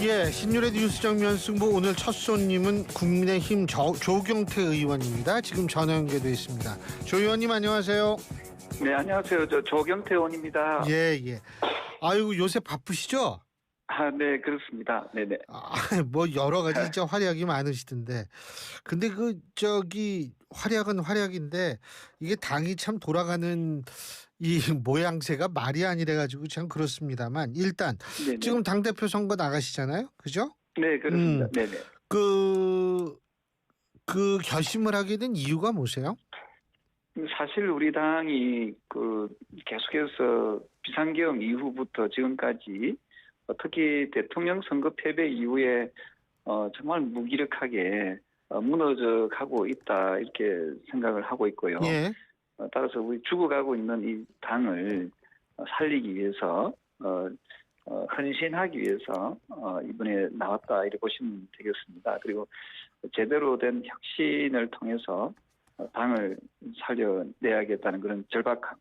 예, 신유의 뉴스 정면 승부 오늘 첫 손님은 국민의힘 조경태 의원입니다. 지금 전화 연결돼 있습니다. 조 의원님 안녕하세요. 네, 안녕하세요. 저 조경태 의원입니다. 예, 예. 아이고 요새 바쁘시죠? 아, 네, 그렇습니다. 네네. 뭐 여러 가지 진짜 활약이 많으시던데. 근데 활약은 활약인데 이게 당이 참 돌아가는 이 모양새가 말이 아니래 가지고 참 그렇습니다만 일단 네네. 지금 당대표 선거 나가시잖아요. 그죠? 네, 그렇습니다. 네네. 그 결심을 하게 된 이유가 뭐세요? 사실 우리 당이 계속해서 비상계엄 이후부터 지금까지 특히 대통령 선거 패배 이후에 정말 무기력하게 무너져 가고 있다 이렇게 생각을 하고 있고요. 예. 따라서 우리 죽어가고 있는 이 당을 살리기 위해서 헌신하기 위해서 이번에 나왔다 이렇게 보시면 되겠습니다. 그리고 제대로 된 혁신을 통해서 당을 살려내야겠다는 그런 절박함,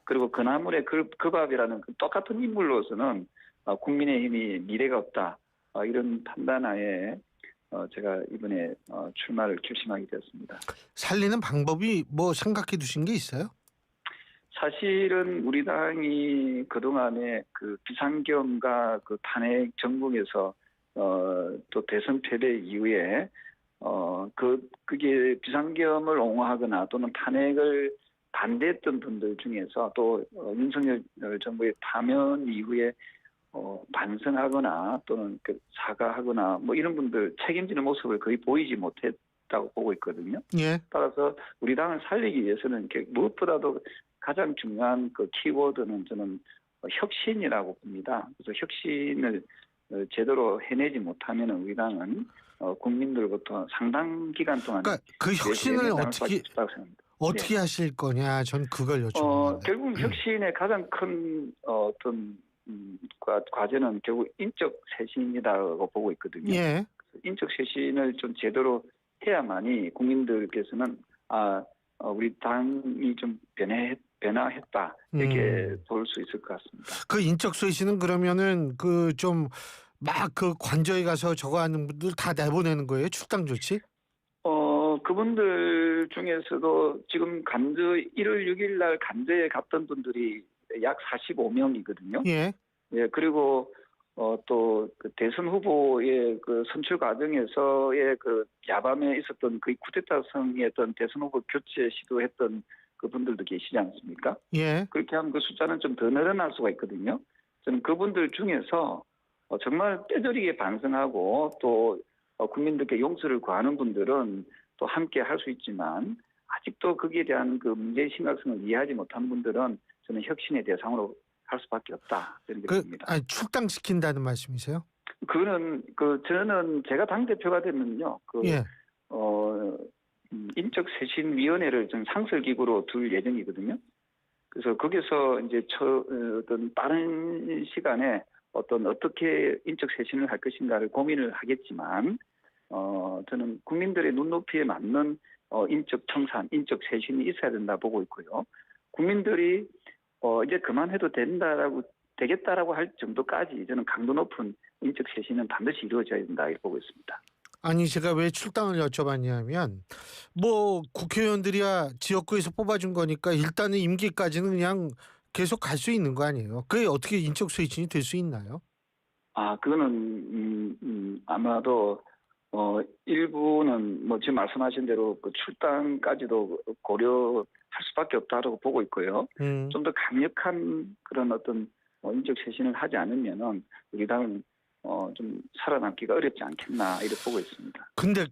그리고 그나물의 그 밥이라는 똑같은 인물로서는 국민의힘이 미래가 없다 이런 판단하에 제가 이번에 출마를 결심하게 되었습니다. 살리는 방법이 뭐 생각해 두신 게 있어요? 사실은 우리 당이 그동안에 그 비상계엄과 그 탄핵 전국에서 또 대선 패배 이후에 그게 비상계엄을 옹호하거나 또는 탄핵을 반대했던 분들 중에서 또 윤석열 정부의 파면 이후에 반성하거나 또는 사과하거나 뭐 이런 분들 책임지는 모습을 거의 보이지 못했다고 보고 있거든요. 예. 따라서 우리 당을 살리기 위해서는 무엇보다도 가장 중요한 그 키워드는 저는 혁신이라고 봅니다. 그래서 혁신을 제대로 해내지 못하면 우리 당은 국민들부터 상당 기간 동안 그러니까 그 혁신을 어떻게 네. 하실 거냐? 전 그걸 여쭤보는데. 결국 혁신의 가장 큰 어떤 과제는 결국 인적 쇄신이라고 보고 있거든요. 예. 인적 쇄신을 좀 제대로 해야만이 국민들께서는 우리 당이 좀 변화했다 이렇게 볼 수 있을 것 같습니다. 그 인적 쇄신은 그러면은 그 관저에 가서 저거 하는 분들 다 내보내는 거예요? 출당 조치? 그분들 중에서도 지금 1월 6일 날 간저에 갔던 분들이 약 45명이거든요. 예. 예, 그리고 또 그 대선 후보의 그 선출 과정에서의 그 야밤에 있었던 그 쿠데타성의 어떤 대선 후보 교체 시도했던 그분들도 계시지 않습니까? 예. 그렇게 하면 그 숫자는 좀 더 늘어날 수가 있거든요. 저는 그분들 중에서 정말 뼈저리게 반성하고 또 국민들께 용서를 구하는 분들은 또 함께 할 수 있지만 아직도 거기에 대한 그 문제의 심각성을 이해하지 못한 분들은 저는 혁신의 대상으로 할 수밖에 없다 이렇게 봅니다. 출당시킨다는 말씀이세요? 그거는 저는 제가 당 대표가 되면요, 예. 인적 쇄신 위원회를 좀 상설 기구로 둘 예정이거든요. 그래서 거기서 이제 어떤 빠른 시간에 어떻게 인적 쇄신을 할 것인가를 고민을 하겠지만, 저는 국민들의 눈높이에 맞는 인적 청산, 인적 쇄신이 있어야 된다 보고 있고요. 국민들이 이제 그만해도 되겠다라고 할 정도까지 저는 강도 높은 인적 쇄신은 반드시 이루어져야 된다 이렇게 보고 있습니다. 아니 제가 왜 출당을 여쭤봤냐면 뭐 국회의원들이야 지역구에서 뽑아준 거니까 일단은 임기까지는 그냥 계속 갈 수 있는 거 아니에요? 그게 어떻게 인적 쇄신이 될 수 있나요? 그거는 아마도 일부는 뭐 지금 말씀하신 대로 그 출당까지도 고려할 수밖에 없다고 보고 있고요. 좀 더 강력한 그런 어떤 인적 쇄신을 하지 않으면은 우리 당은 좀 살아남기가 어렵지 않겠나 이렇게 보고 있습니다. 근데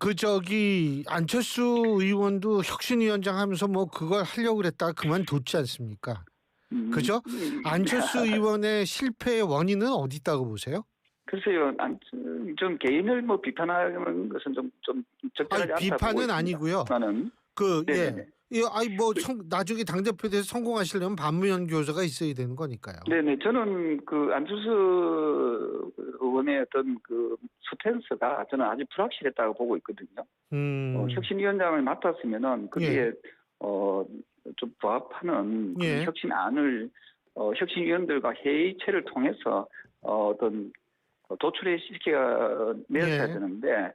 안철수 의원도 혁신위원장 하면서 뭐 그걸 하려고 그랬다가 그만뒀지 않습니까? 그죠? 안철수 의원의 실패의 원인은 어디 있다고 보세요? 글쎄요, 좀 개인을 뭐 비판하는 것은 좀 적절하지 않다고 비판은 아니고요. 나는 나중에 당대표 돼서 성공하시려면 반무연 교사가 있어야 되는 거니까요. 네네, 저는 그 안철수 의원의 어떤 그 스탠스가 저는 아주 불확실했다고 보고 있거든요. 혁신위원장을 맡았으면은 그게 좀 부합하는 그 혁신안을 혁신위원들과 회의체를 통해서 어떤 도출해 시켜 내었어야 예. 되는데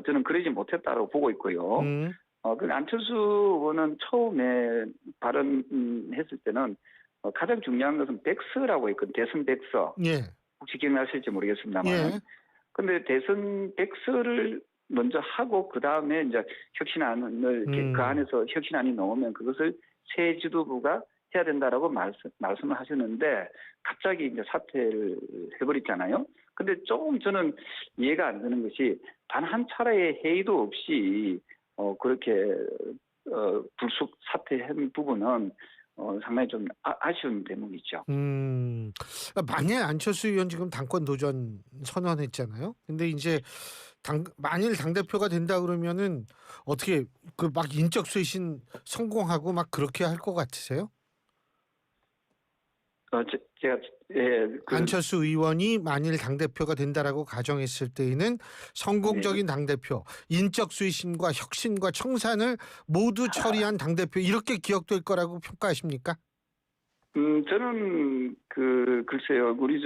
저는 그러지 못했다고 보고 있고요. 음. 그 안철수 의원은 처음에 발언했을 때는 가장 중요한 것은 백서라고 했거든요. 대선 백서. 예. 혹시 기억나실지 모르겠습니다만. 예. 근데 대선 백서를 먼저 하고 그 다음에 이제 혁신안을 그 안에서 혁신안이 나오면 그것을 새 지도부가 해야 된다라고 말씀을 하셨는데 갑자기 이제 사퇴를 해버렸잖아요. 근데 조금 저는 이해가 안 되는 것이 단 한 차례의 회의도 없이 그렇게 불쑥 사퇴한 부분은 상당히 좀 아쉬운 대목이죠. 만약 안철수 의원 지금 당권 도전 선언했잖아요. 근데 이제 만일 당대표가 된다 그러면은 어떻게 그 막 인적 쇄신 성공하고 막 그렇게 할 것 같으세요? 제가 예, 안철수 의원이 만일 당대표가 된다라고 가정했을 때에는 성공적인 네. 당대표, 인적 쇄신과 혁신과 청산을 모두 처리한 당대표 이렇게 기억될 거라고 평가하십니까? 저는 글쎄요, 우리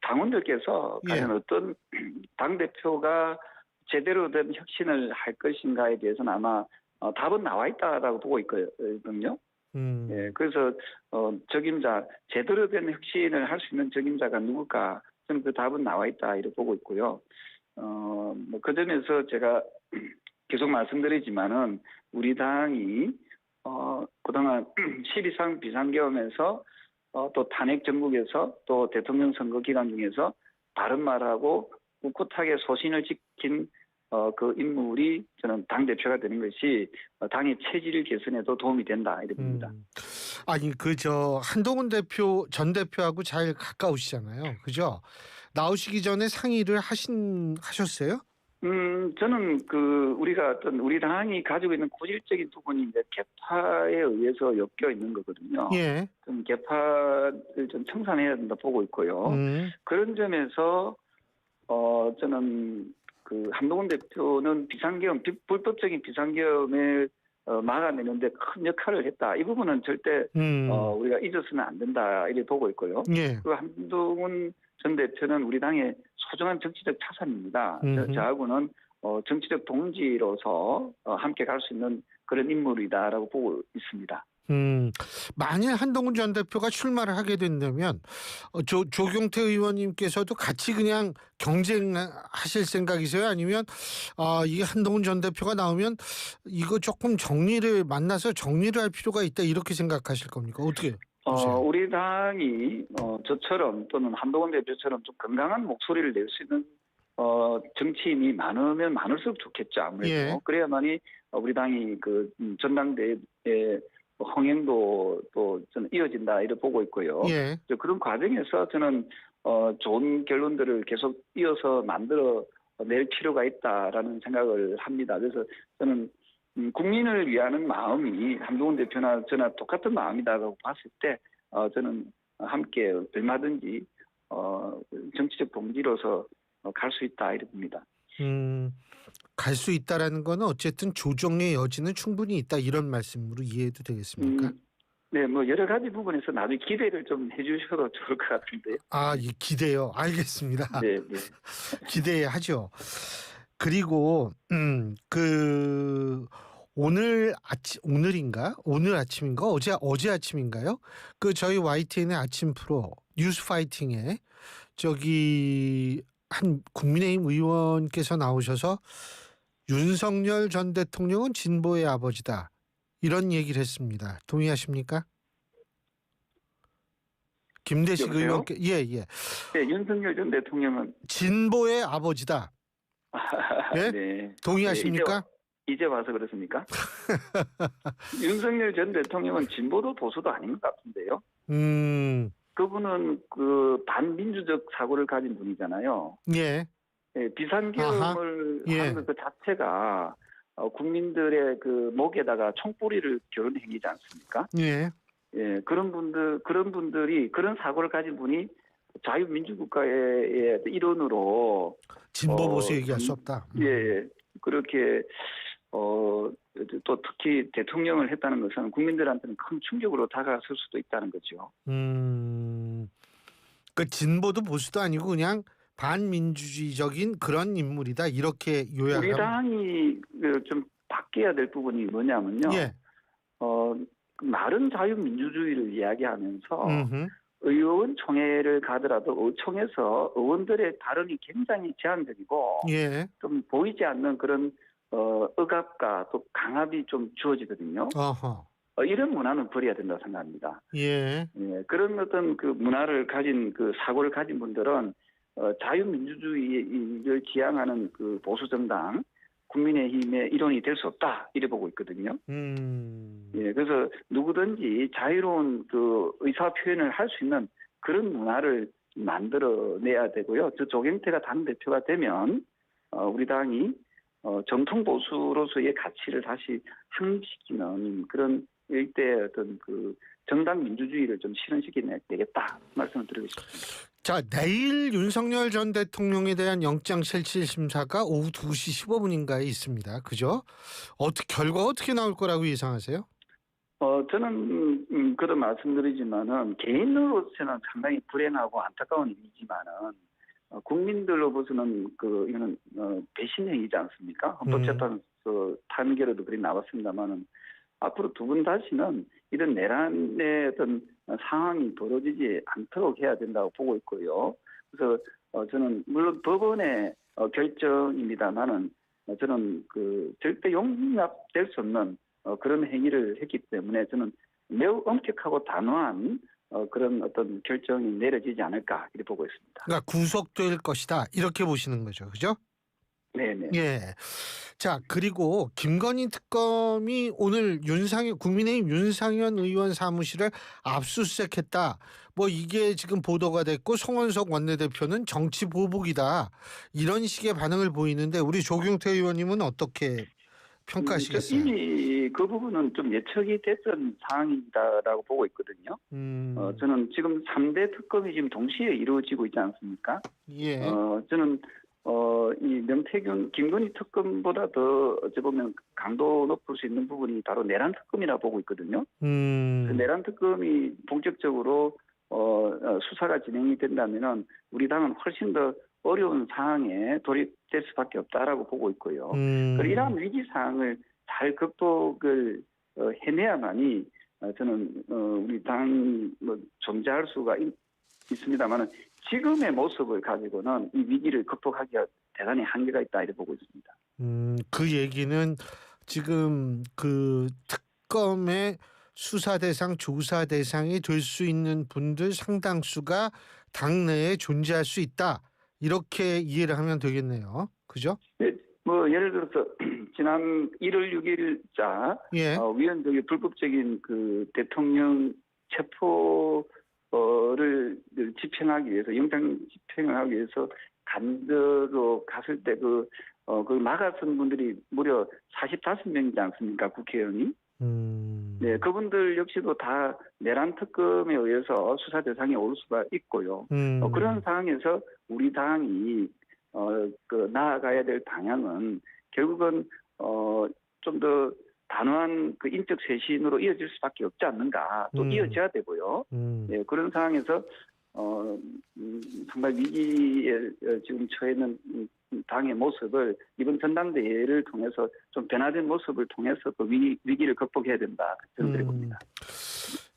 당원들께서 예. 과연 어떤 당 대표가 제대로 된 혁신을 할 것인가에 대해서는 아마 답은 나와 있다라고 보고 있거든요. 예, 그래서 적임자 제대로 된 혁신을 할 수 있는 적임자가 누굴까? 저는 그 답은 나와 있다 이렇게 보고 있고요. 그 점에서 제가 계속 말씀드리지만은 우리 당이 그동안 12.3 비상계엄에서 또 탄핵 정국에서 또 대통령 선거 기간 중에서 바른 말하고 꿋꿋하게 소신을 지킨 그 인물이 저는 당 대표가 되는 것이 당의 체질 개선에도 도움이 된다 이렇게 봅니다. 아니 한동훈 전 대표하고 잘 가까우시잖아요, 그죠? 나오시기 전에 상의를 하셨어요? 저는 우리가 우리 당이 가지고 있는 고질적인 부분이 이제 개파에 의해서 엮여 있는 거거든요. 예. 좀 개파를 좀 청산해야 된다 보고 있고요. 그런 점에서 저는 한동훈 대표는 불법적인 비상계엄을 막아내는데 큰 역할을 했다. 이 부분은 절대 우리가 잊어서는 안 된다 이렇게 보고 있고요. 예. 한동훈 전 대표는 우리 당의 소중한 정치적 자산입니다. 저하고는 정치적 동지로서 함께 갈 수 있는 그런 인물이다라고 보고 있습니다. 만일 한동훈 전 대표가 출마를 하게 된다면 조경태 의원님께서도 같이 그냥 경쟁하실 생각이세요? 아니면 이게 한동훈 전 대표가 나오면 이거 조금 만나서 정리를 할 필요가 있다 이렇게 생각하실 겁니까? 어떻게 보세요? 우리 당이 저처럼 또는 한동훈 대표처럼 좀 건강한 목소리를 낼 수 있는 정치인이 많으면 많을수록 좋겠죠. 아무래도. 예. 그래야만이 우리 당이 전당대회 흥행도 또 저는 이어진다 이렇게 보고 있고요. 예. 그런 과정에서 저는 좋은 결론들을 계속 이어서 만들어 낼 필요가 있다라는 생각을 합니다. 그래서 저는 국민을 위하는 마음이 한동훈 대표나 저나 똑같은 마음이다라고 봤을 때 저는 함께 얼마든지 정치적 동지로서 갈 수 있다 이렇게 봅니다. 갈 수 있다라는 거는 어쨌든 조정의 여지는 충분히 있다 이런 말씀으로 이해해도 되겠습니까? 네, 뭐 여러 가지 부분에서 나중에 기대를 좀 해주셔도 좋을 것 같은데요. 기대요. 알겠습니다. 네, 네. 기대하죠. 그리고 오늘 아침인가 어제 아침인가요? 저희 YTN의 아침 프로 뉴스 파이팅에 한 국민의힘 의원께서 나오셔서 윤석열 전 대통령은 진보의 아버지다 이런 얘기를 했습니다. 동의하십니까? 김대식 여보세요? 의원께 예. 네, 윤석열 전 대통령은 진보의 아버지다. 예? 네. 동의하십니까? 이제 와서 그렇습니까? 윤석열 전 대통령은 진보도 보수도 아닌 것 같은데요. 그분은 반민주적 사고를 가진 분이잖아요. 예. 네, 비상계엄을 하는 그 자체가 국민들의 목에다가 총뿌리를 겨눈 행위지 않습니까? 예. 예, 그런 분들이 그런 사고를 가진 분이 자유민주국가의 일원으로 진보 보수 얘기할 수 없다. 예, 그렇게 또 특히 대통령을 했다는 것은 국민들한테는 큰 충격으로 다가설 수도 있다는 거죠. 진보도 보수도 아니고 그냥 반민주주의적인 그런 인물이다 이렇게 우리 요약하면. 당이 좀 바뀌어야 될 부분이 뭐냐면요. 예. 말은 자유민주주의를 이야기하면서 음흠. 의원총회를 가더라도 의총에서 의원들의 발언이 굉장히 제한적이고 예. 좀 보이지 않는 그런 억압과 또 강압이 좀 주어지거든요. 어허. 이런 문화는 버려야 된다고 생각합니다. 예. 예, 그런 어떤 그 문화를 가진 그 사고를 가진 분들은 자유민주주의를 지향하는 그 보수정당 국민의힘의 일원이 될 수 없다 이래 보고 있거든요. 예, 그래서 누구든지 자유로운 그 의사 표현을 할 수 있는 그런 문화를 만들어내야 되고요. 저 조경태가 당 대표가 되면 우리 당이 정통 보수로서의 가치를 다시 상기시키는 그런 일대 어떤 그 정당 민주주의를 좀 실현시켜내겠다 말씀을 드리고 싶습니다. 자, 내일 윤석열 전 대통령에 대한 영장실질심사가 오후 2시 15분인가에 있습니다. 그죠? 결과 어떻게 나올 거라고 예상하세요? 저는 그도 말씀드리지만은 개인으로서는 상당히 불행하고 안타까운 일이지만은 국민들로부터는 이거는 배신행위이지 않습니까? 헌법재판소 판결에도 그리 나왔습니다만은 앞으로 두 분 다시는 이런 내란의 어떤 상황이 벌어지지 않도록 해야 된다고 보고 있고요. 그래서 저는 물론 법원의 결정입니다만은 저는 절대 용납될 수 없는 그런 행위를 했기 때문에 저는 매우 엄격하고 단호한 그런 어떤 결정이 내려지지 않을까 이렇게 보고 있습니다. 그러니까 구속될 것이다 이렇게 보시는 거죠. 그죠? 네네. 예. 자, 그리고 김건희 특검이 오늘 국민의힘 윤상현 의원 사무실을 압수수색했다. 뭐 이게 지금 보도가 됐고 송원석 원내대표는 정치 보복이다. 이런 식의 반응을 보이는데 우리 조경태 의원님은 어떻게 평가하시겠어요? 이미 그 부분은 좀 예측이 됐던 상황이다라고 보고 있거든요. 저는 지금 3대 특검이 지금 동시에 이루어지고 있지 않습니까? 예. 저는 이 김건희 특검보다 더 어찌 보면 강도 높을 수 있는 부분이 바로 내란 특검이라고 보고 있거든요. 그 내란 특검이 본격적으로 수사가 진행이 된다면은 우리 당은 훨씬 더 어려운 상황에 돌입될 수밖에 없다라고 보고 있고요. 그리고 이러한 위기 상황을 잘 극복을 해내야만이 저는 우리 당이 존재할 수가 있습니다만은 지금의 모습을 가지고는 이 위기를 극복하기가 대단히 한계가 있다 이렇게 보고 있습니다. 그 얘기는 지금 그 특검의 수사 대상, 조사 대상이 될 수 있는 분들 상당수가 당내에 존재할 수 있다. 이렇게 이해를 하면 되겠네요. 그죠? 네, 예를 들어서 지난 1월 6일자 예. 위헌적인 불법적인 그 대통령 체포를 집행하기 위해서 영장 집행을 하기 위해서 간저로 갔을 때 그걸 막아선 분들이 무려 45명이지 않습니까? 국회의원이. 네, 그분들 역시도 다 내란 특검에 의해서 수사 대상에 올 수가 있고요. 그런 상황에서 우리 당이 나아가야 될 방향은 결국은 좀 더 단호한 그 인적 쇄신으로 이어질 수밖에 없지 않는가. 또 이어져야 되고요. 네, 그런 상황에서 정말 위기에 지금 처해 있는 당의 모습을 이번 전당대회를 통해서 좀 변화된 모습을 통해서 그 위기를 극복해야 된다. 저는 그렇게 봅니다.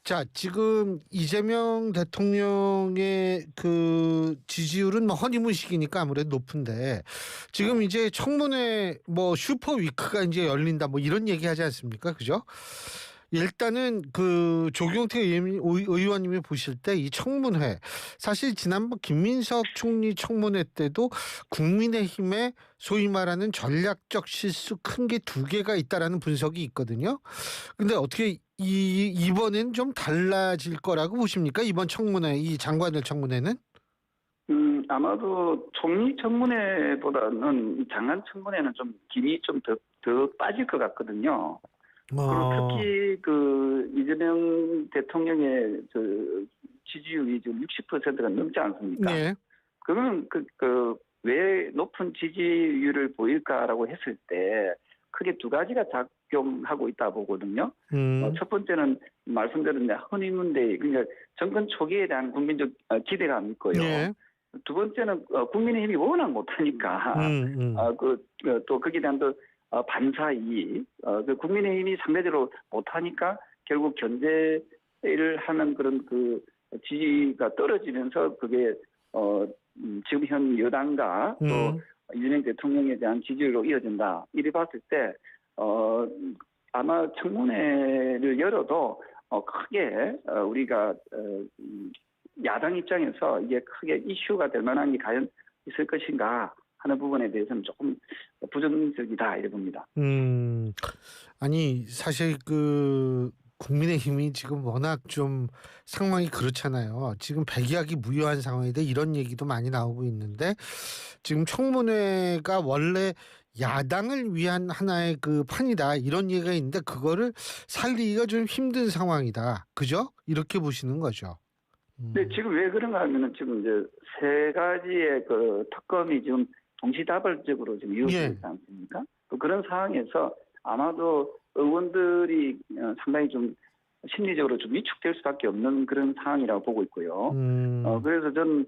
자, 지금 이재명 대통령의 그 지지율은 허니문식이니까 아무래도 높은데 지금 이제 청문회 슈퍼 위크가 이제 열린다 이런 얘기 하지 않습니까? 그죠? 일단은 그 조경태 의원님이 보실 때 이 청문회 사실 지난번 김민석 총리 청문회 때도 국민의힘의 소위 말하는 전략적 실수 큰 게 두 개가 있다라는 분석이 있거든요. 근데 어떻게 이번엔 좀 달라질 거라고 보십니까? 이번 청문회, 이 장관들 청문회는? 아마도 총리 청문회보다는 이 장관 청문회는 좀 김이 좀 더 빠질 것 같거든요. 그리고 특히 이재명 대통령의 지지율이 지금 60%가 넘지 않습니까? 네. 그러면 왜 높은 지지율을 보일까라고 했을 때 크게 두 가지가 작용하고 있다 보거든요. 첫 번째는 말씀드린 허니문데이, 그러니까 정권 초기에 대한 국민적 기대감이 있고요. 네. 두 번째는 국민의힘이 워낙 못하니까 음. 또 거기에 대한 또 반사이익, 그 국민의힘이 상대적으로 못하니까 결국 견제를 하는 그런 그 지지가 떨어지면서 그게 지금 현 여당과 또 음. 이재명 대통령에 대한 지지율로 이어진다. 이래 봤을 때 아마 청문회를 열어도 크게 우리가 야당 입장에서 이게 크게 이슈가 될 만한 게 과연 있을 것인가 하는 부분에 대해서는 조금 부정적이다 이래 봅니다. 아니 사실 국민의힘이 지금 워낙 좀 상황이 그렇잖아요. 지금 백의학이 무효한 상황인데 이런 얘기도 많이 나오고 있는데 지금 청문회가 원래 야당을 위한 하나의 그 판이다 이런 얘기가 있는데 그거를 살리기가 좀 힘든 상황이다. 그죠? 이렇게 보시는 거죠. 근데 지금 왜 그런가 하면은 지금 이제 세 가지의 그 특검이 지금 동시다발적으로 지금 이루어지고 있지 않습니까? 또 그런 상황에서 아마도 의원들이 상당히 좀 심리적으로 좀 위축될 수밖에 없는 그런 상황이라고 보고 있고요. 그래서 저는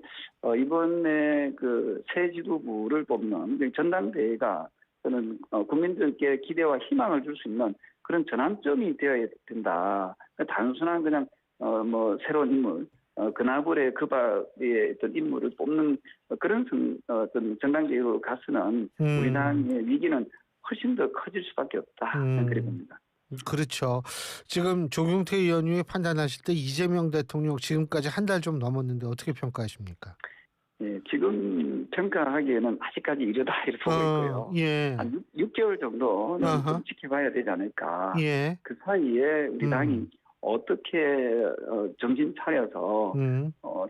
이번에 그 새 지도부를 뽑는 전당대회가 저는 국민들께 기대와 희망을 줄 수 있는 그런 전환점이 되어야 된다. 단순한 그냥 뭐 새로운 인물, 그나물의 그 밥의 어떤 인물을 뽑는 그런 어떤 전당대회로 가서는 우리 당의 위기는 훨씬 더 커질 수밖에 없다. 그래 봅니다. 그렇죠. 지금 조경태 의원님이 판단하실 때 이재명 대통령 지금까지 한 달 좀 넘었는데 어떻게 평가하십니까? 예, 지금 평가하기에는 아직까지 이르다 이렇게 보고 있고요. 예. 한 6개월 정도는 아하. 좀 지켜봐야 되지 않을까. 예. 그 사이에 우리 당이 어떻게 정신 차려서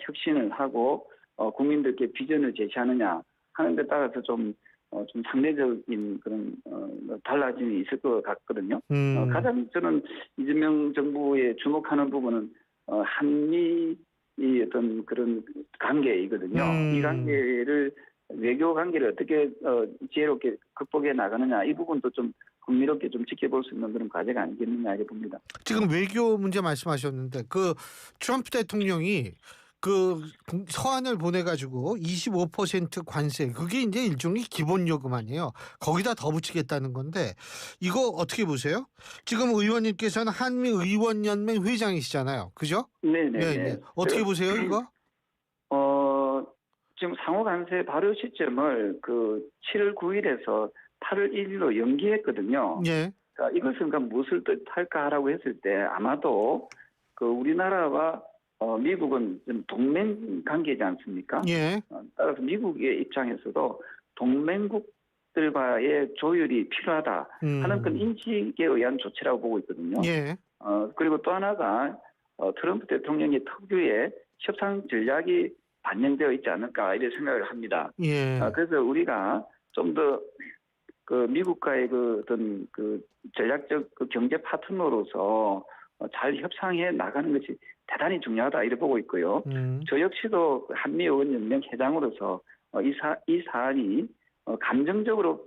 혁신을 하고 국민들께 비전을 제시하느냐 하는 데 따라서 좀 상대적인 그런 달라짐이 있을 것 같거든요. 가장 저는 이재명 정부에 주목하는 부분은 한미 이 어떤 그런 관계이거든요. 이 관계를 외교 관계를 어떻게 지혜롭게 극복해 나가느냐 이 부분도 좀 흥미롭게 좀 지켜볼 수 있는 그런 과제가 아니겠느냐 이렇게 봅니다. 지금 외교 문제 말씀하셨는데 그 트럼프 대통령이 그 서한을 보내가지고 25% 관세 그게 이제 일종의 기본 요금 아니에요. 거기다 더 붙이겠다는 건데 이거 어떻게 보세요? 지금 의원님께서는 한미의원연맹 회장이시잖아요. 그죠? 네네. 네. 어떻게 보세요 이거? 지금 상호 관세 발효 시점을 그 7월 9일에서 8월 1일로 연기했거든요. 예. 그러니까 이것은 무엇을 뜻할까라고 했을 때 아마도 그 우리나라와 미국은 좀 동맹 관계지 않습니까? 예. 따라서 미국의 입장에서도 동맹국들과의 조율이 필요하다 하는 그런 인식에 의한 조치라고 보고 있거든요. 예. 그리고 또 하나가 트럼프 대통령의 특유의 협상 전략이 반영되어 있지 않을까 이런 생각을 합니다. 예. 그래서 우리가 좀 더 그 미국과의 그 어떤 그 전략적 그 경제 파트너로서 잘 협상해 나가는 것이 대단히 중요하다 이렇게 보고 있고요. 저 역시도 한미의원연맹 회장으로서 이 사안이 감정적으로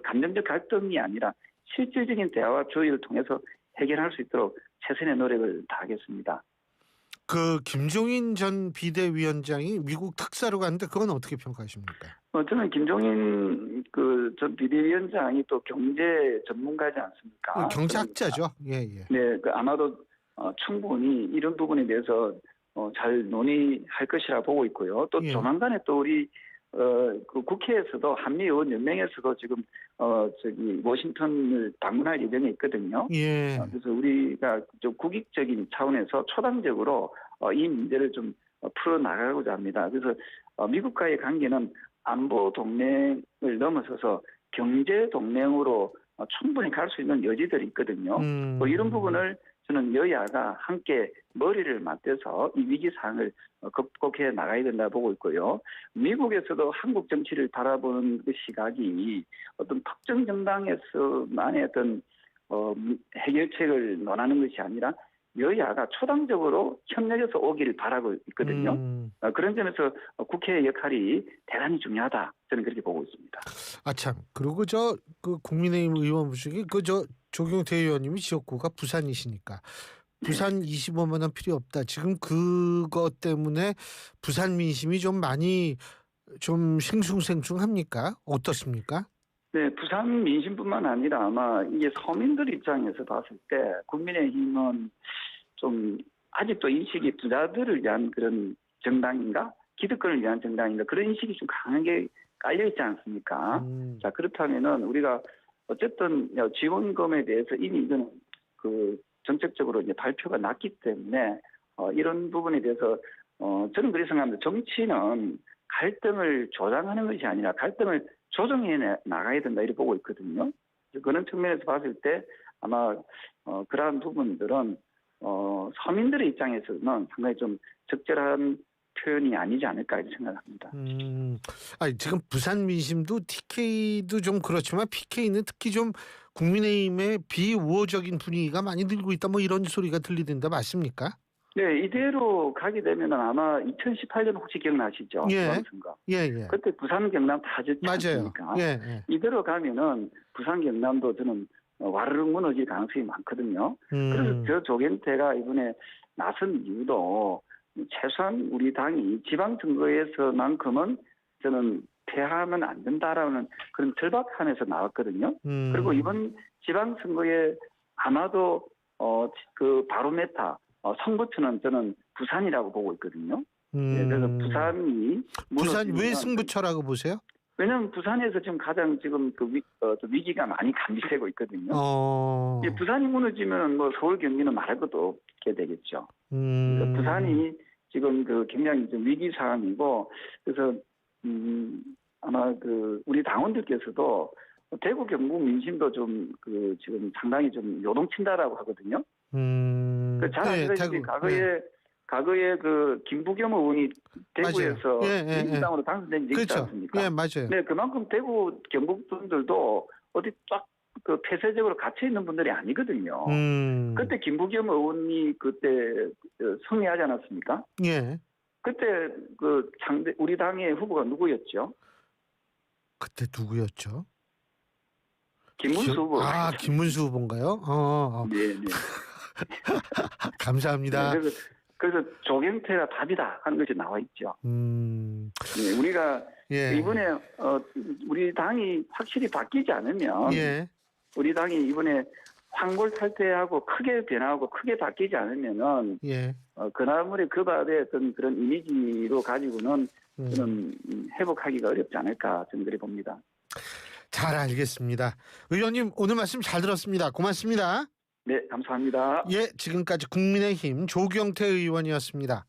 감정적 갈등이 아니라 실질적인 대화와 조율을 통해서 해결할 수 있도록 최선의 노력을 다하겠습니다. 그 김종인 전 비대위원장이 미국 특사로 갔는데 그건 어떻게 평가하십니까? 저는 김종인 그 전 비대위원장이 또 경제 전문가지 않습니까? 경제학자죠. 예. 네, 아마도 충분히 이런 부분에 대해서 잘 논의할 것이라 보고 있고요. 또 조만간에 또 우리 그 국회에서도 한미의원연맹에서도 지금 워싱턴을 방문할 예정에 있거든요. 예. 그래서 우리가 좀 국익적인 차원에서 초당적으로 이 문제를 좀 풀어 나가고자 합니다. 그래서 미국과의 관계는 안보 동맹을 넘어서서 경제 동맹으로 충분히 갈 수 있는 여지들이 있거든요. 이런 부분을 저는 여야가 함께 머리를 맞대서 이 위기 상황을 극복해 나가야 된다 보고 있고요. 미국에서도 한국 정치를 바라보는 그 시각이 어떤 특정 정당에서만의 어떤 해결책을 논하는 것이 아니라 여야가 초당적으로 협력해서 오기를 바라고 있거든요. 그런 점에서 국회의 역할이 대단히 중요하다. 저는 그렇게 보고 있습니다. 참. 그리고 그 국민의힘 의원 중에 조경태 의원님이 지역구가 부산이시니까 부산 25만 원 필요 없다. 지금 그것 때문에 부산 민심이 좀 많이 좀 싱숭생숭합니까? 어떻습니까? 네, 부산 민심뿐만 아니라 아마 이게 서민들 입장에서 봤을 때 국민의힘은 좀 아직도 인식이 부자들을 위한 그런 정당인가? 기득권을 위한 정당인가? 그런 인식이 좀 강하게 깔려 있지 않습니까? 자, 그렇다면은 우리가 어쨌든 지원금에 대해서 이미 이건 그 정책적으로 이제 발표가 났기 때문에 이런 부분에 대해서 저는 그렇게 생각합니다. 정치는 갈등을 조장하는 것이 아니라 갈등을 조정해 나가야 된다 이렇게 보고 있거든요. 그런 측면에서 봤을 때 아마 그러한 부분들은 서민들의 입장에서는 상당히 좀 적절한 표현이 아니지 않을까 이렇게 생각합니다. 아니, 지금 부산 민심도 TK도 좀 그렇지만 PK는 특히 좀 국민의힘의 비우호적인 분위기가 많이 들고 있다. 뭐 이런 소리가 들리던데 맞습니까? 네, 이대로 가게 되면 아마 2018년 혹시 기억나시죠? 예. 지방선거. 예. 그때 부산 경남 다 졌지 맞아요. 않습니까? 예. 이대로 가면은 부산 경남도 저는 와르르 무너질 가능성이 많거든요. 그래서 저 조경태가 이번에 나선 이유도 최소한 우리 당이 지방선거에서만큼은 저는 패하면 안 된다라는 그런 절박함에서 나왔거든요. 그리고 이번 지방선거에 아마도 그 바로메타 승부처는 저는 부산이라고 보고 있거든요. 네, 그래서 부산이 부산 왜 승부처라고 보세요? 왜냐하면 부산에서 지금 가장 지금 그 위기가 많이 감지되고 있거든요. 부산이 무너지면 뭐 서울 경기는 말할 것도 없게 되겠죠. 그래서 부산이 지금 그 굉장히 좀 위기 상황이고 그래서 아마 그 우리 당원들께서도 대구 경북 민심도 좀 그 지금 상당히 좀 요동친다라고 하거든요. 잘 아시다시피 과거에 그 김부겸 의원이 대구에서 민주당으로 당선된 적이 있지 않습니까? 예, 맞아요. 네, 그만큼 대구 경북 분들도 어디 딱 그 폐쇄적으로 갇혀 있는 분들이 아니거든요. 그때 김부겸 의원이 그때 승리하지 않았습니까? 예. 그때 그 상대 우리 당의 후보가 누구였죠? 그때 누구였죠? 김문수 후보. 김문수 후보인가요? 네. 감사합니다. 네, 그래서 조경태가 답이다 하는 것이 나와 있죠. 네, 우리가 이번에 우리 당이 확실히 바뀌지 않으면 우리 당이 이번에 황골탈퇴하고 크게 변하고 크게 바뀌지 않으면은 그나물의 그 밥의 어떤 그런 이미지로 가지고는 저는 회복하기가 어렵지 않을까 저는 그렇게 봅니다. 잘 알겠습니다. 의원님 오늘 말씀 잘 들었습니다. 고맙습니다. 네, 감사합니다. 지금까지 국민의힘 조경태 의원이었습니다.